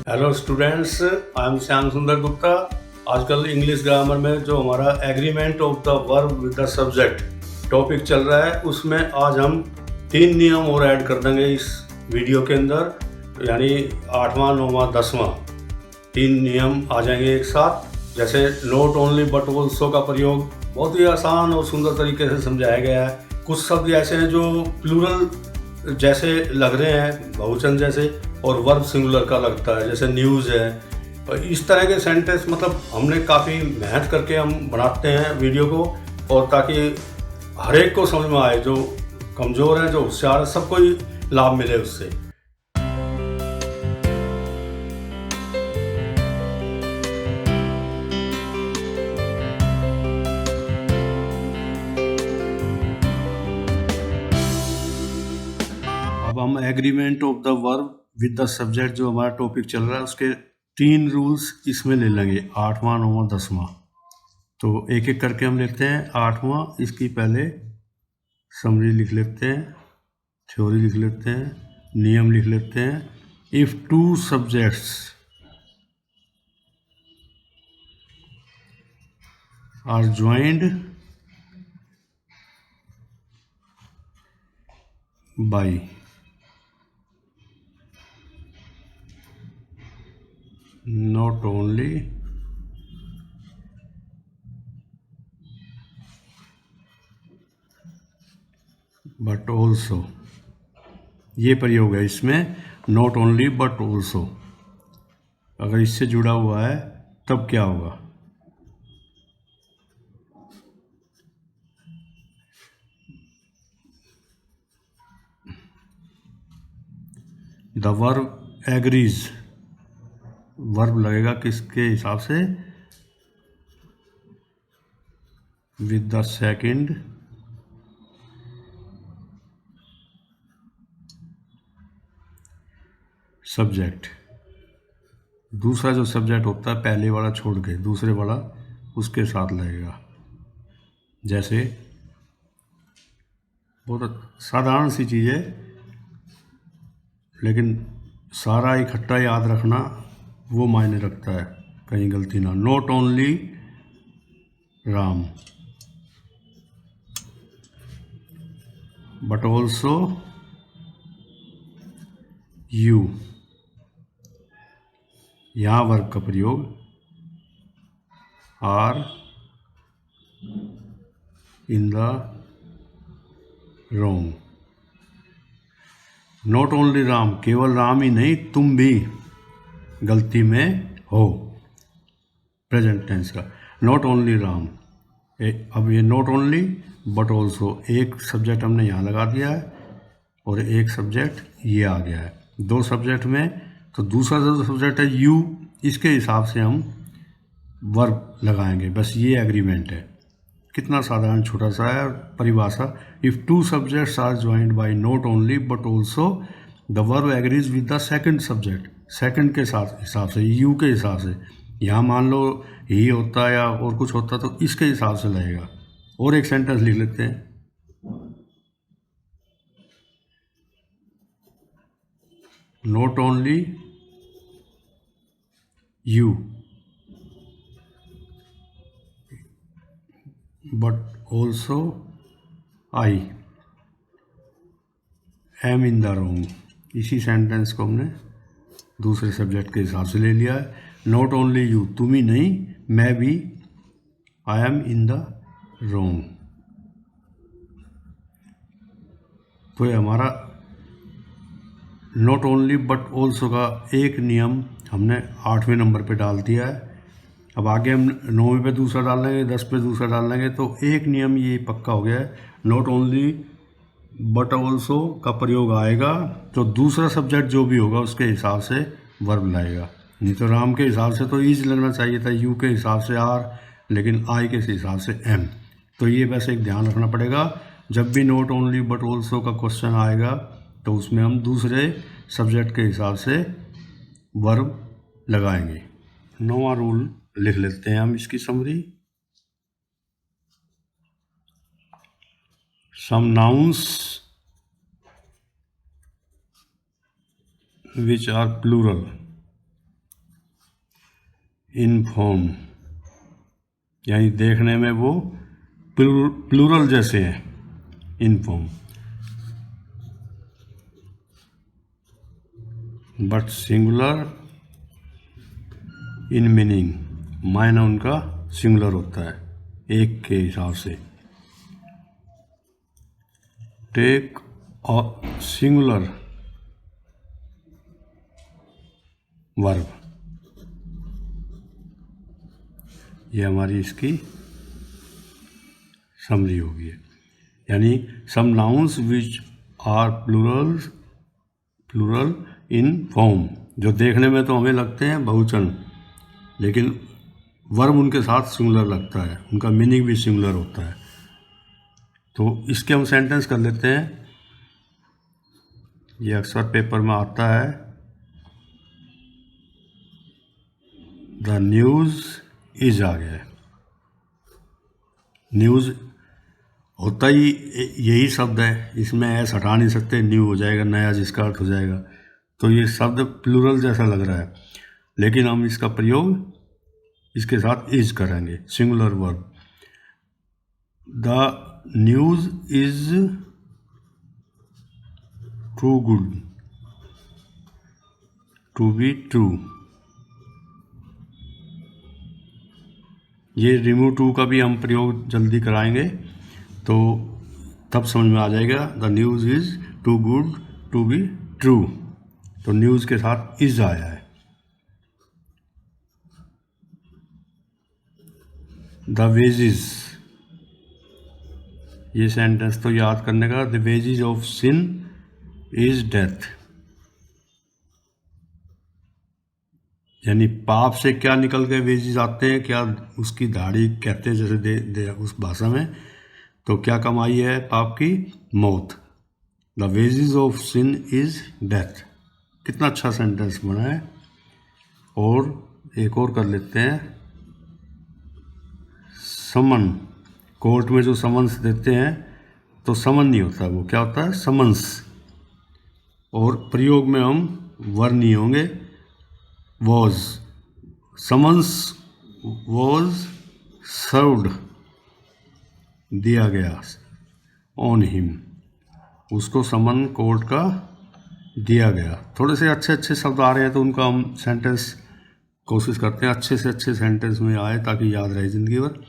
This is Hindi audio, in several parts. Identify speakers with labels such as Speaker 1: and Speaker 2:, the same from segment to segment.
Speaker 1: Hello students, I am Shyam सुंदर गुप्ता। आजकल इंग्लिश ग्रामर में जो हमारा agreement of the verb with the subject topic चल रहा है, उसमें आज हम 3 नियम और ऐड कर देंगे इस वीडियो के अंदर, यानी 8वां, 9वां, 10वां 3 नियम आ जाएंगे एक साथ। जैसे नॉट ओनली बट ऑल्सो का प्रयोग बहुत ही आसान और सुंदर तरीके से समझाया गया है। कुछ शब्द ऐसे हैं जो प्लूरल जैसे लग रहे हैं, बहुवचन जैसे, और वर्ब सिंगुलर का लगता है, जैसे न्यूज़ है। और इस तरह के सेंटेंस मतलब हमने काफ़ी मेहनत करके हम बनाते हैं वीडियो को, और ताकि हर एक को समझ में आए, जो कमज़ोर हैं, जो होशियार है, सबको ही लाभ मिले उससे। अब हम agreement of the verb with the subject जो हमारा टॉपिक चल रहा है, उसके 3 रूल्स इसमें ले लेंगे, 8वां, 9वां, 10वां। तो एक एक करके हम लेते हैं। 8वां, इसकी पहले समरी लिख लेते हैं, थ्योरी लिख लेते हैं, नियम लिख लेते हैं। If two subjects are joined by not only but also, ये प्रयोग है इसमें, not only but also। अगर इससे जुड़ा हुआ है तब क्या होगा? द वर्ब एग्रीज, वर्ब लगेगा किसके हिसाब से? With the second subject. दूसरा जो सब्जेक्ट होता है पहले वाला छोड़ के दूसरे वाला उसके साथ लगेगा। जैसे बहुत साधारण सी चीज़ है, लेकिन सारा इकट्ठा याद रखना वो मायने रखता है, कहीं गलती ना। Not only Ram but also you, यहाँ वर्ब का प्रयोग are in the wrong. Not only Ram, केवल राम ही नहीं, तुम भी गलती में हो, प्रेजेंट टेंस का। नॉट ओनली राम, अब ये नॉट ओनली बट ऑल्सो, एक सब्जेक्ट हमने यहाँ लगा दिया है और एक सब्जेक्ट ये आ गया है, 2 सब्जेक्ट में। तो दूसरा जो सब्जेक्ट है यू, इसके हिसाब से हम वर्ब लगाएंगे, बस ये एग्रीमेंट है। कितना साधारण छोटा सा है परिभाषा। If two subjects are joined by not only but also the verb agrees with the second subject, second के साथ हिसाब से, यू के हिसाब से। यहाँ मान लो ही होता या और कुछ होता तो इसके हिसाब से लगेगा। और एक सेंटेंस लिख लेते हैं, not only you but also I am in the room. इसी सेंटेंस को हमने दूसरे सब्जेक्ट के हिसाब से ले लिया है। नॉट ओनली यू, तुम ही नहीं, मैं भी, I am in the room. तो ये हमारा नॉट ओनली बट ऑल्सो का एक नियम हमने 8वें नंबर पे डाल दिया है। अब आगे हम 9वें पे दूसरा डाल लेंगे, 10 पे दूसरा डाल लेंगे, तो एक नियम ये पक्का हो गया है। नॉट ओनली बट ऑल्सो का प्रयोग आएगा तो दूसरा सब्जेक्ट जो भी होगा उसके हिसाब से वर्ब लाएगा। नहीं तो राम के हिसाब से तो ईज लगना चाहिए था, यू के हिसाब से आर, लेकिन आई के हिसाब से एम। तो ये वैसे एक ध्यान रखना पड़ेगा, जब भी नॉट ओनली बट ऑल्सो का क्वेश्चन आएगा तो उसमें हम दूसरे सब्जेक्ट के हिसाब से वर्ब लगाएंगे। 9वां रूल लिख लेते हैं हम, इसकी summary. Some nouns which are plural in form, यानी देखने में वो प्लूरल जैसे हैं, in form, but singular in meaning, मायना उनका सिंगुलर होता है, एक के हिसाब से। टेक अ सिंगुलर वर्ब, ये हमारी इसकी समरी होगी। यानी some nouns which are plural in form, जो देखने में तो हमें लगते हैं बहुवचन, लेकिन वर्ब उनके साथ सिंगुलर लगता है, उनका मीनिंग भी सिंगुलर होता है। तो इसके हम सेंटेंस कर लेते हैं। ये अक्सर पेपर में आता है, द न्यूज़ इज आ गया। न्यूज़ होता ही यही शब्द है, इसमें एस हटा नहीं सकते, न्यू हो जाएगा, नया जिसका अर्थ हो जाएगा। तो ये शब्द प्लूरल जैसा लग रहा है, लेकिन हम इसका प्रयोग इसके साथ इज करेंगे, singular verb. The news is too good to be true. ये रिमूव टू का भी हम प्रयोग जल्दी कराएंगे, तो तब समझ में आ जाएगा। The news is too good to be true, तो न्यूज़ के साथ इज आया है। द वेजेस, ये सेंटेंस तो याद करने का। The wages of sin is death, यानी पाप से क्या निकल के वेजेस आते हैं, क्या उसकी दाढ़ी कहते हैं जैसे दे उस भाषा में, तो क्या कमाई है पाप की? मौत। The wages of sin is death. कितना अच्छा सेंटेंस बना है। और एक और कर लेते हैं, समन। कोर्ट में जो समन्स देते हैं, तो समन नहीं होता, वो क्या होता है? समन्स। और प्रयोग में हम वर नहीं होंगे, वॉज। समन्स वॉज सर्व्ड, दिया गया, ऑन हिम, उसको समन कोर्ट का दिया गया। थोड़े से अच्छे अच्छे शब्द आ रहे हैं तो उनका हम सेंटेंस कोशिश करते हैं अच्छे से अच्छे सेंटेंस में आए, ताकि याद रहे ज़िंदगी भर।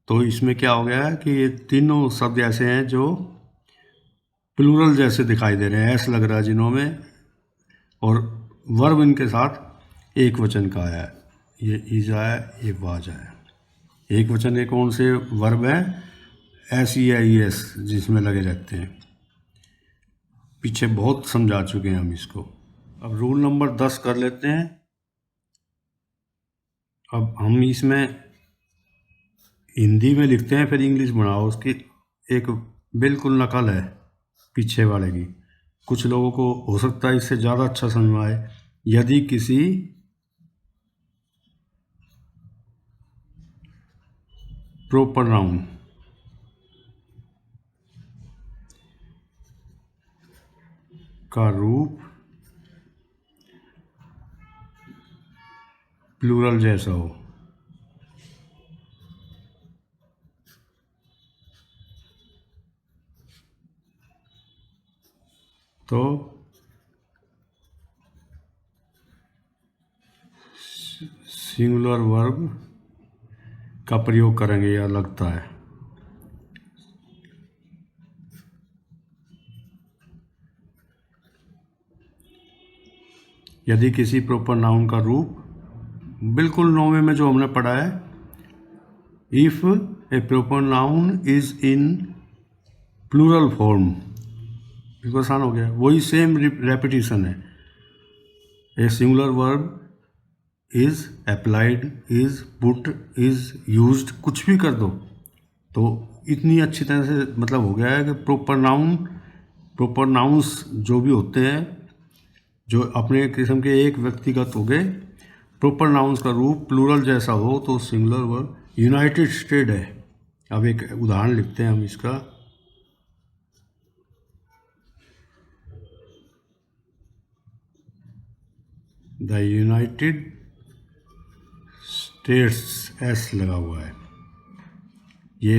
Speaker 1: तो इसमें क्या हो गया है कि ये तीनों शब्द ऐसे हैं जो प्लूरल जैसे दिखाई दे रहे हैं, ऐसा लग रहा है जिन्हों में, और वर्ब इनके साथ एक वचन का आया है। ये इज आया, ये वाज आया। एक वचन के कौन से वर्ब हैं? SEIS, जिसमें लगे रहते हैं। पीछे बहुत समझा चुके हैं हम इसको। अब रूल नंबर 10 कर लेते हैं। अब हम इसमें हिंदी में लिखते हैं, फिर इंग्लिश बनाओ, उसकी एक बिल्कुल नकल है पीछे वाले की। कुछ लोगों को हो सकता है इससे ज़्यादा अच्छा समझ में आए। यदि किसी प्रॉपर नाउन का रूप प्लूरल जैसा हो, तो सिंगुलर वर्ब का प्रयोग करेंगे, या लगता है। यदि किसी प्रॉपर नाउन का रूप, बिल्कुल 9वें में जो हमने पढ़ा है, if a proper noun is in plural form, बिल्कुल आसान हो गया, वही सेम रेपिटेशन है। A singular verb is applied, is put, is used, कुछ भी कर दो, तो इतनी अच्छी तरह से मतलब हो गया है कि प्रॉपर नाउन्स जो भी होते हैं, जो अपने किस्म के एक व्यक्तिगत हो गए, प्रॉपर नाउन्स का रूप प्लूरल जैसा हो, तो सिंगुलर वर्ब। यूनाइटेड स्टेट है। अब एक उदाहरण लिखते हैं हम इसका। द यूनाइटेड स्टेट्स एस लगा हुआ है, ये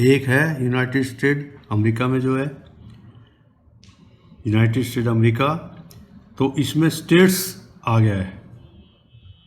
Speaker 1: एक है यूनाइटेड स्टेट अमेरिका में जो है यूनाइटेड स्टेट अमेरिका, तो इसमें स्टेट्स आ गया है,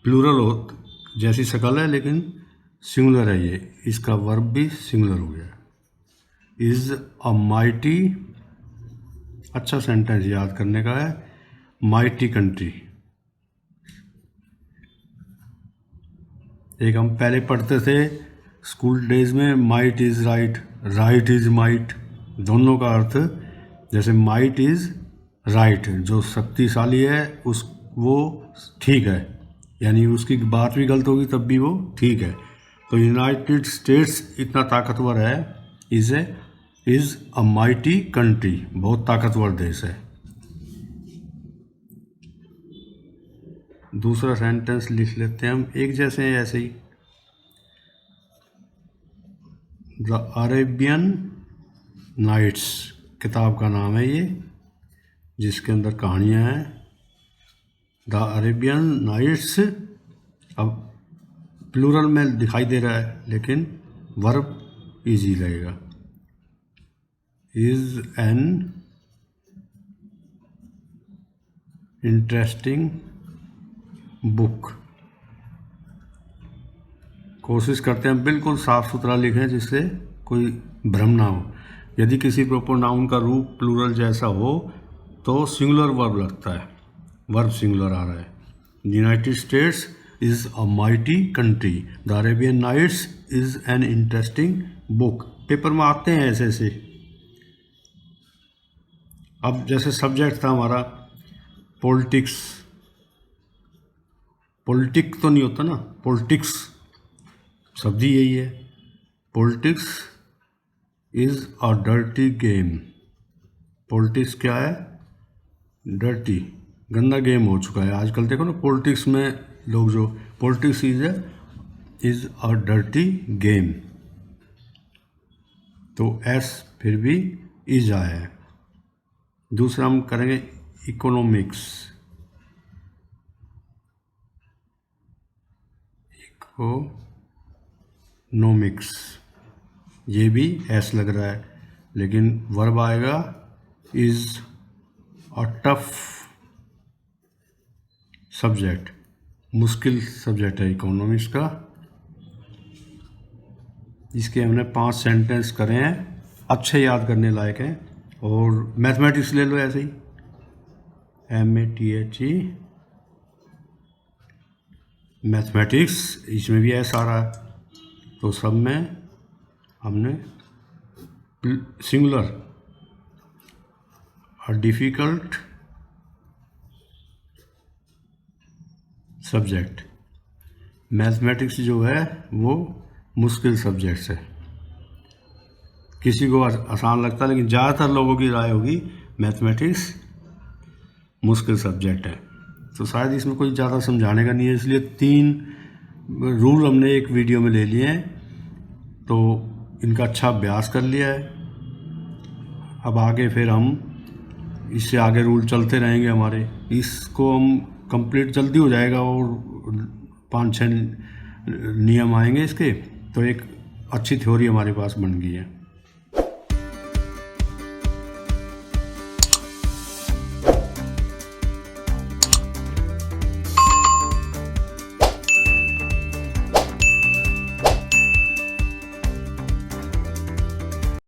Speaker 1: प्लूरल हो जैसी शक्ल है लेकिन सिंगुलर है, ये इसका वर्ब भी सिंगुलर हो गया। इज़ अ माइटी, अच्छा सेंटेंस याद करने का है, माइटी कंट्री। एक हम पहले पढ़ते थे स्कूल डेज में, might is right, right is might, दोनों का अर्थ जैसे माइट इज़ राइट, जो शक्तिशाली है उस वो ठीक है, यानी उसकी बात भी गलत होगी तब भी वो ठीक है। तो यूनाइटेड स्टेट्स इतना ताकतवर है, इज़ अ माइटी कंट्री, बहुत ताकतवर देश है। दूसरा सेंटेंस लिख लेते हैं हम, एक जैसे हैं ऐसे ही। द अरेबियन नाइट्स किताब का नाम है ये, जिसके अंदर कहानियाँ हैं। द अरेबियन नाइट्स, अब प्लूरल में दिखाई दे रहा है लेकिन वर्ब इजी लगेगा। इज़ एन इंटरेस्टिंग बुक, कोशिश करते हैं बिल्कुल साफ सुथरा लिखें जिससे कोई भ्रम ना हो। यदि किसी प्रॉपर नाउन का रूप प्लूरल जैसा हो तो सिंगुलर वर्ब लगता है, वर्ब सिंगुलर आ रहा है। United States is a mighty country, the Arabian Nights is an interesting book. Paper में आते हैं ऐसे ऐसे। अब जैसे सब्जेक्ट था हमारा पॉलिटिक्स, पॉलिटिक तो नहीं होता ना, पॉलिटिक्स शब्द ही यही है। Politics is a dirty game, politics क्या है, डर्टी, गंदा गेम हो चुका है आजकल। देखो ना पॉलिटिक्स में लोग जो, politics is a dirty game, तो एस फिर भी इज आया है। दूसरा हम करेंगे इकोनॉमिक्स, इकोनॉमिक्स, ये भी एस लग रहा है लेकिन वर्ब आएगा इज़ अ टफ सब्जेक्ट, मुश्किल सब्जेक्ट है इकोनॉमिक्स का। इसके हमने 5 सेंटेंस करे हैं, अच्छे याद करने लायक हैं। और मैथमेटिक्स ले लो ऐसे ही, MATHE मैथमेटिक्स, इसमें भी ऐसा आ रहा है, तो सब में हमने singular, a difficult subject. Mathematics जो है वो मुश्किल सब्जेक्ट है, किसी को आसान लगता है लेकिन ज़्यादातर लोगों की राय होगी मैथमेटिक्स मुश्किल सब्जेक्ट है। तो शायद इसमें कोई ज़्यादा समझाने का नहीं है, इसलिए 3 रूल हमने एक वीडियो में ले लिए हैं, तो इनका अच्छा अभ्यास कर लिया है। अब आगे फिर हम इससे आगे रूल चलते रहेंगे हमारे, इसको हम कंप्लीट जल्दी हो जाएगा और 5-6 नियम आएंगे इसके, तो एक अच्छी थ्योरी हमारे पास बन गई है।